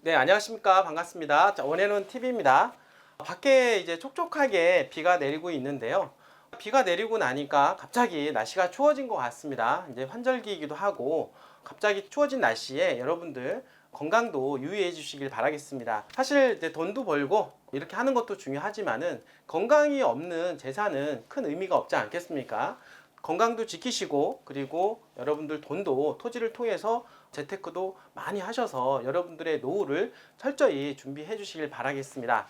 네, 안녕하십니까. 반갑습니다. 자, 원해는 TV입니다. 밖에 이제 촉촉하게 비가 내리고 있는데요. 비가 내리고 나니까 갑자기 날씨가 추워진 것 같습니다. 이제 환절기이기도 하고 갑자기 추워진 날씨에 여러분들 건강도 유의해 주시길 바라겠습니다. 사실 이제 돈도 벌고 이렇게 하는 것도 중요하지만은 건강이 없는 재산은 큰 의미가 없지 않겠습니까? 건강도 지키시고 그리고 여러분들 돈도 토지를 통해서 재테크도 많이 하셔서 여러분들의 노후를 철저히 준비해 주시길 바라겠습니다.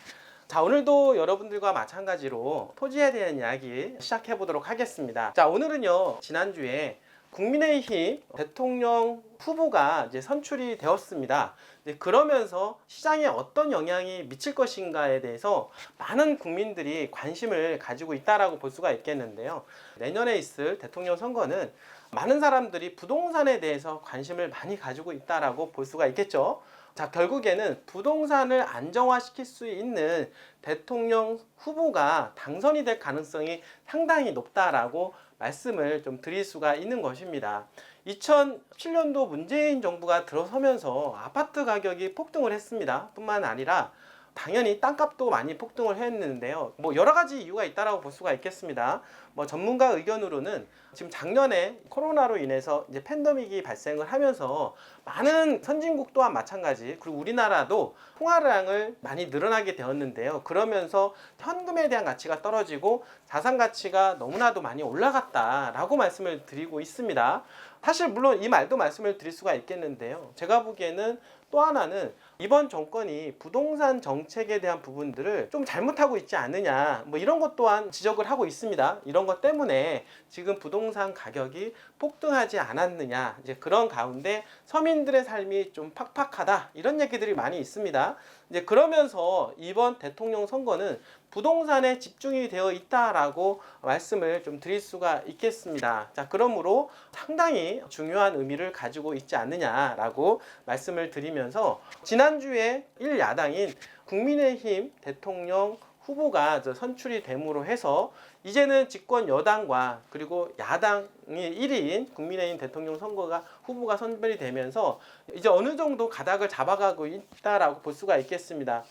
자, 오늘도 여러분들과 마찬가지로 토지에 대한 이야기 시작해 보도록 하겠습니다. 자, 오늘은요, 지난주에 국민의힘 대통령 후보가 이제 선출이 되었습니다. 그러면서 시장에 어떤 영향이 미칠 것인가에 대해서 많은 국민들이 관심을 가지고 있다라고 볼 수가 있겠는데요. 내년에 있을 대통령 선거는 많은 사람들이 부동산에 대해서 관심을 많이 가지고 있다라고 볼 수가 있겠죠. 자, 결국에는 부동산을 안정화시킬 수 있는 대통령 후보가 당선이 될 가능성이 상당히 높다라고 말씀을 좀 드릴 수가 있는 것입니다. 2017년도 문재인 정부가 들어서면서 아파트 가격이 폭등을 했습니다. 뿐만 아니라 당연히 땅값도 많이 폭등을 했는데요. 뭐 여러 가지 이유가 있다라고 볼 수가 있겠습니다. 뭐 전문가 의견으로는 지금 작년에 코로나로 인해서 이제 팬데믹이 발생을 하면서 많은 선진국 또한 마찬가지, 그리고 우리나라도 통화량을 많이 늘어나게 되었는데요. 그러면서 현금에 대한 가치가 떨어지고 자산 가치가 너무나도 많이 올라갔다라고 말씀을 드리고 있습니다. 사실 물론 이 말도 말씀을 드릴 수가 있겠는데요. 제가 보기에는 또 하나는 이번 정권이 부동산 정책에 대한 부분들을 좀 잘못하고 있지 않느냐, 뭐 이런 것 또한 지적을 하고 있습니다. 이런 것 때문에 지금 부동산 가격이 폭등하지 않았느냐, 이제 그런 가운데 서민들의 삶이 좀 팍팍하다, 이런 얘기들이 많이 있습니다. 이제 그러면서 이번 대통령 선거는 부동산에 집중이 되어 있다라고 말씀을 좀 드릴 수가 있겠습니다. 자, 그러므로 상당히 중요한 의미를 가지고 있지 않느냐라고 말씀을 드리면서, 지난주에 1야당인 국민의힘 대통령 후보가 선출이 됨으로 해서 이제는 집권 여당과 그리고 야당이 1위인 국민의힘 대통령 선거가 후보가 선별이 되면서 이제 어느 정도 가닥을 잡아가고 있다라고 볼 수가 있겠습니다.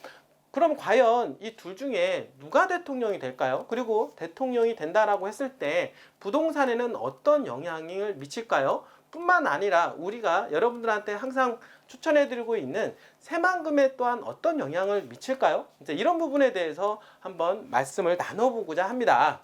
그럼 과연 이 둘 중에 누가 대통령이 될까요? 그리고 대통령이 된다라고 했을 때 부동산에는 어떤 영향을 미칠까요? 뿐만 아니라 우리가 여러분들한테 항상 추천해드리고 있는 새만금에 또한 어떤 영향을 미칠까요? 이제 이런 부분에 대해서 한번 말씀을 나눠보고자 합니다.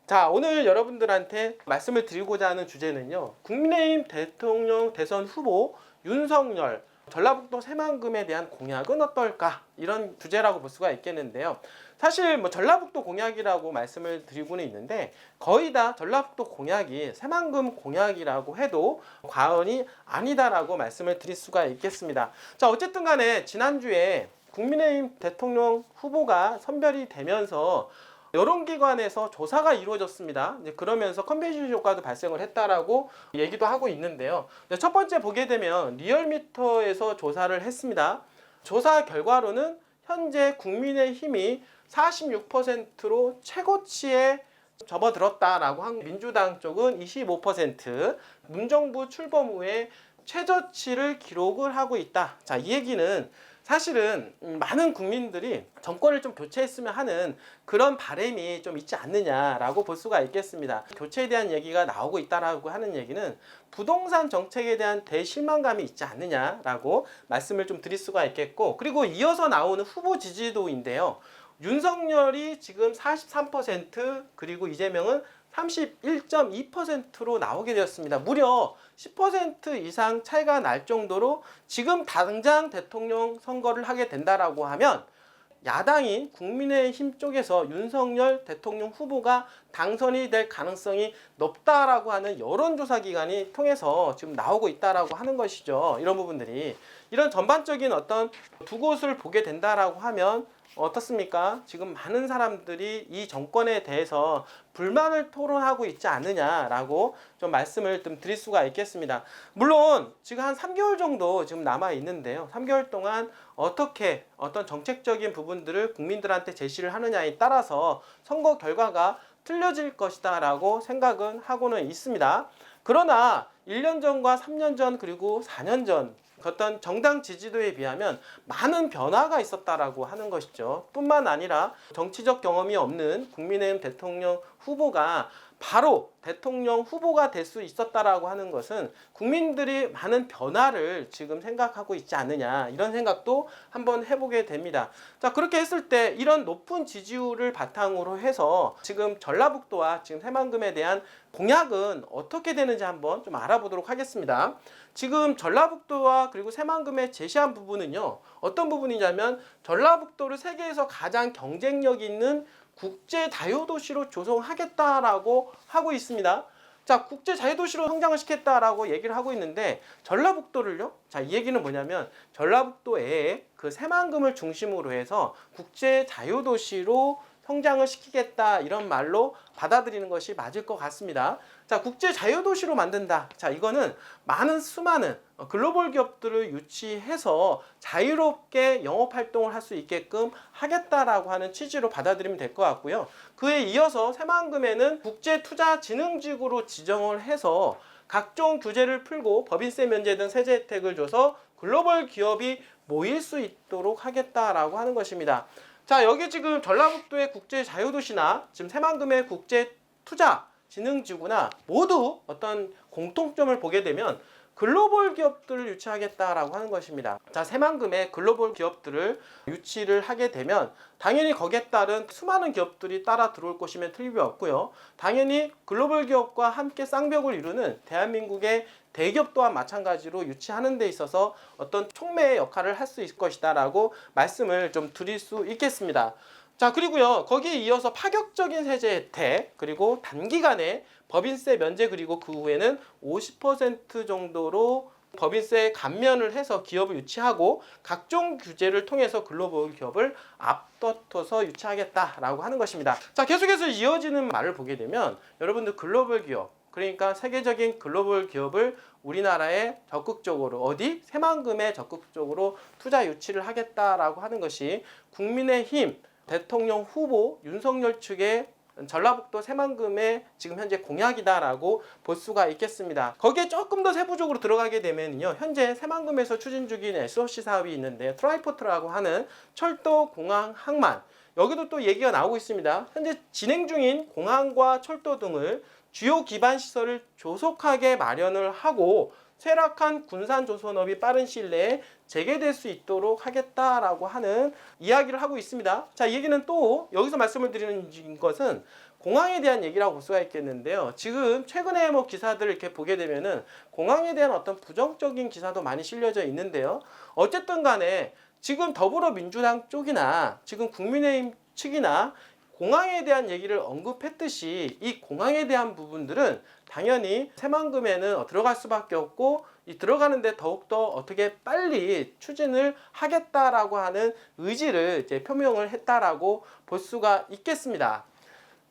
자, 오늘 여러분들한테 말씀을 드리고자 하는 주제는요, 국민의힘 대통령 대선 후보 윤석열 전라북도 새만금에 대한 공약은 어떨까, 이런 주제라고 볼 수가 있겠는데요. 사실 뭐 전라북도 공약이라고 말씀을 드리고는 있는데 거의 다 전라북도 공약이 새만금 공약이라고 해도 과언이 아니다라고 말씀을 드릴 수가 있겠습니다. 자, 어쨌든 간에 지난주에 국민의힘 대통령 후보가 선별이 되면서 여론기관에서 조사가 이루어졌습니다. 이제 그러면서 컨벤션 효과도 발생을 했다라고 얘기도 하고 있는데요. 첫 번째 보게 되면 리얼미터에서 조사를 했습니다. 조사 결과로는 현재 국민의힘이 46%로 최고치에 접어들었다라고 한, 민주당 쪽은 25%, 문정부 출범 후에 최저치를 기록을 하고 있다. 자, 이 얘기는 사실은 많은 국민들이 정권을 좀 교체했으면 하는 그런 바람이 좀 있지 않느냐라고 볼 수가 있겠습니다. 교체에 대한 얘기가 나오고 있다라고 하는 얘기는 부동산 정책에 대한 대실망감이 있지 않느냐라고 말씀을 좀 드릴 수가 있겠고, 그리고 이어서 나오는 후보 지지도인데요. 윤석열이 지금 43%, 그리고 이재명은 31.2%로 나오게 되었습니다. 무려 10% 이상 차이가 날 정도로 지금 당장 대통령 선거를 하게 된다라고 하면 야당인 국민의힘 쪽에서 윤석열 대통령 후보가 당선이 될 가능성이 높다라고 하는 여론조사 기관이 통해서 지금 나오고 있다라고 하는 것이죠. 이런 부분들이, 이런 전반적인 어떤 두 곳을 보게 된다라고 하면 어떻습니까? 지금 많은 사람들이 이 정권에 대해서 불만을 토론하고 있지 않느냐라고 좀 말씀을 좀 드릴 수가 있겠습니다. 물론 지금 한 3개월 정도 지금 남아 있는데요. 3개월 동안 어떻게 어떤 정책적인 부분들을 국민들한테 제시를 하느냐에 따라서 선거 결과가 틀려질 것이다 라고 생각은 하고는 있습니다. 그러나 1년 전과 3년 전 그리고 4년 전 어떤 정당 지지도에 비하면 많은 변화가 있었다라고 하는 것이죠. 뿐만 아니라 정치적 경험이 없는 국민의힘 대통령 후보가 바로 대통령 후보가 될 수 있었다라고 하는 것은 국민들이 많은 변화를 지금 생각하고 있지 않느냐, 이런 생각도 한번 해보게 됩니다. 자, 그렇게 했을 때 이런 높은 지지율을 바탕으로 해서 지금 전라북도와 지금 새만금에 대한 공약은 어떻게 되는지 한번 좀 알아보도록 하겠습니다. 지금 전라북도와 그리고 새만금에 제시한 부분은요, 어떤 부분이냐면 전라북도를 세계에서 가장 경쟁력 있는 국제 자유도시로 조성하겠다라고 하고 있습니다. 자, 국제 자유도시로 성장을 시켰다라고 얘기를 하고 있는데 전라북도를요? 자, 이 얘기는 뭐냐면 전라북도에 그 새만금을 중심으로 해서 국제 자유도시로 성장을 시키겠다, 이런 말로 받아들이는 것이 맞을 것 같습니다. 자, 국제 자유도시로 만든다. 자, 이거는 많은 수많은 글로벌 기업들을 유치해서 자유롭게 영업 활동을 할 수 있게끔 하겠다라고 하는 취지로 받아들이면 될 것 같고요. 그에 이어서 새만금에는 국제투자진흥지구로 지정을 해서 각종 규제를 풀고 법인세 면제 등 세제 혜택을 줘서 글로벌 기업이 모일 수 있도록 하겠다라고 하는 것입니다. 자, 여기 지금 전라북도의 국제 자유도시나 지금 새만금의 국제 투자 진흥지구나 모두 어떤 공통점을 보게 되면 글로벌 기업들을 유치하겠다라고 하는 것입니다. 자, 새만금의 글로벌 기업들을 유치를 하게 되면 당연히 거기에 따른 수많은 기업들이 따라 들어올 것이면 틀림이 없고요. 당연히 글로벌 기업과 함께 쌍벽을 이루는 대한민국의 대기업 또한 마찬가지로 유치하는 데 있어서 어떤 촉매의 역할을 할 수 있을 것이다 라고 말씀을 좀 드릴 수 있겠습니다. 자, 그리고요, 거기에 이어서 파격적인 세제 혜택, 그리고 단기간에 법인세 면제, 그리고 그 후에는 50% 정도로 법인세 감면을 해서 기업을 유치하고 각종 규제를 통해서 글로벌 기업을 앞다퉈서 유치하겠다라고 하는 것입니다. 자, 계속해서 이어지는 말을 보게 되면 여러분들 글로벌 기업, 그러니까 세계적인 글로벌 기업을 우리나라에 적극적으로 어디? 새만금에 적극적으로 투자 유치를 하겠다라고 하는 것이 국민의힘 대통령 후보 윤석열 측의 전라북도 새만금의 지금 현재 공약이다라고 볼 수가 있겠습니다. 거기에 조금 더 세부적으로 들어가게 되면요, 현재 새만금에서 추진 중인 SOC 사업이 있는데 트라이포트라고 하는 철도, 공항, 항만, 여기도 또 얘기가 나오고 있습니다. 현재 진행 중인 공항과 철도 등을 주요 기반 시설을 조속하게 마련을 하고 쇠락한 군산 조선업이 빠른 시일 내에 재개될 수 있도록 하겠다라고 하는 이야기를 하고 있습니다. 자, 이 얘기는 또 여기서 말씀을 드리는 것은 공항에 대한 얘기라고 볼 수가 있겠는데요. 지금 최근에 뭐 기사들을 이렇게 보게 되면은 공항에 대한 어떤 부정적인 기사도 많이 실려져 있는데요. 어쨌든 간에 지금 더불어민주당 쪽이나 지금 국민의힘 측이나 공항에 대한 얘기를 언급했듯이 이 공항에 대한 부분들은 당연히 새만금에는 들어갈 수밖에 없고 이 들어가는데 더욱더 어떻게 빨리 추진을 하겠다라고 하는 의지를 이제 표명을 했다라고 볼 수가 있겠습니다.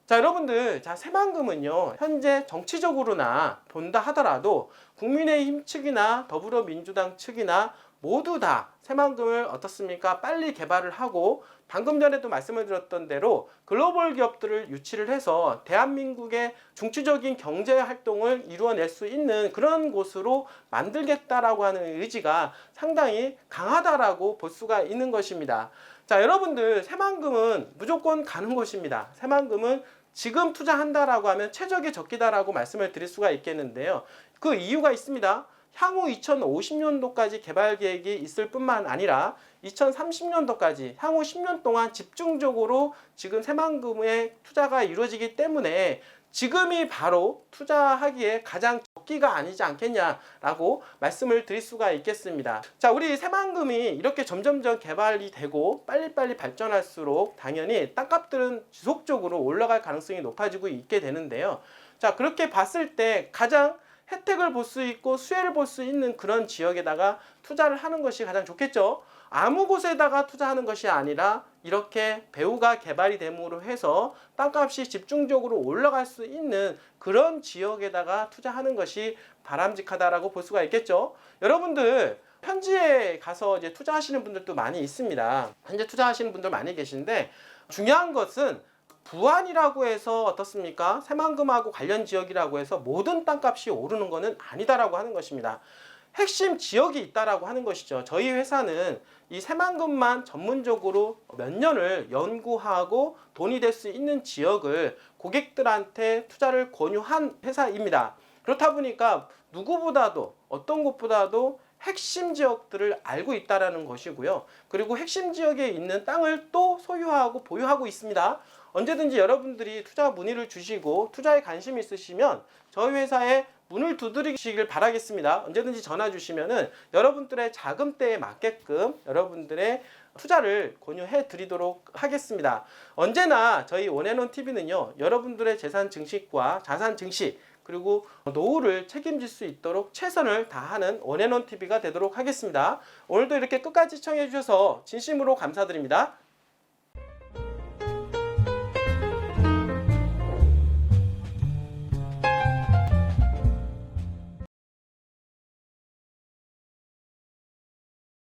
자, 여러분들, 자, 새만금은요, 현재 정치적으로나 본다 하더라도 국민의힘 측이나 더불어민주당 측이나 모두 다 새만금을 어떻습니까? 빨리 개발을 하고 방금 전에도 말씀을 드렸던 대로 글로벌 기업들을 유치를 해서 대한민국의 중추적인 경제 활동을 이루어낼 수 있는 그런 곳으로 만들겠다라고 하는 의지가 상당히 강하다라고 볼 수가 있는 것입니다. 자, 여러분들, 새만금은 무조건 가는 곳입니다. 새만금은 지금 투자한다라고 하면 최적의 적기다라고 말씀을 드릴 수가 있겠는데요. 그 이유가 있습니다. 향후 2050년도까지 개발 계획이 있을 뿐만 아니라 2030년도까지 향후 10년 동안 집중적으로 지금 새만금의 투자가 이루어지기 때문에 지금이 바로 투자하기에 가장 적기가 아니지 않겠냐라고 말씀을 드릴 수가 있겠습니다. 자, 우리 새만금이 이렇게 점점점 개발이 되고 빨리빨리 발전할수록 당연히 땅값들은 지속적으로 올라갈 가능성이 높아지고 있게 되는데요. 자, 그렇게 봤을 때 가장 혜택을 볼 수 있고 수혜를 볼 수 있는 그런 지역에다가 투자를 하는 것이 가장 좋겠죠. 아무 곳에다가 투자하는 것이 아니라 이렇게 배후가 개발이 됨으로 해서 땅값이 집중적으로 올라갈 수 있는 그런 지역에다가 투자하는 것이 바람직하다라고 볼 수가 있겠죠. 여러분들, 현지에 가서 이제 투자하시는 분들도 많이 있습니다. 현재 투자하시는 분들 많이 계신데 중요한 것은 부안이라고 해서 어떻습니까? 새만금하고 관련 지역이라고 해서 모든 땅값이 오르는 것은 아니다라고 하는 것입니다. 핵심 지역이 있다라고 하는 것이죠. 저희 회사는 이 새만금만 전문적으로 몇 년을 연구하고 돈이 될 수 있는 지역을 고객들한테 투자를 권유한 회사입니다. 그렇다 보니까 누구보다도 어떤 곳보다도 핵심 지역들을 알고 있다라는 것이고요. 그리고 핵심 지역에 있는 땅을 또 소유하고 보유하고 있습니다. 언제든지 여러분들이 투자 문의를 주시고 투자에 관심이 있으시면 저희 회사에 문을 두드리시길 바라겠습니다. 언제든지 전화 주시면은 여러분들의 자금대에 맞게끔 여러분들의 투자를 권유해 드리도록 하겠습니다. 언제나 저희 원앤원 TV는요, 여러분들의 재산 증식과 자산 증식 그리고 노후를 책임질 수 있도록 최선을 다하는 원앤원 TV가 되도록 하겠습니다. 오늘도 이렇게 끝까지 시청해 주셔서 진심으로 감사드립니다.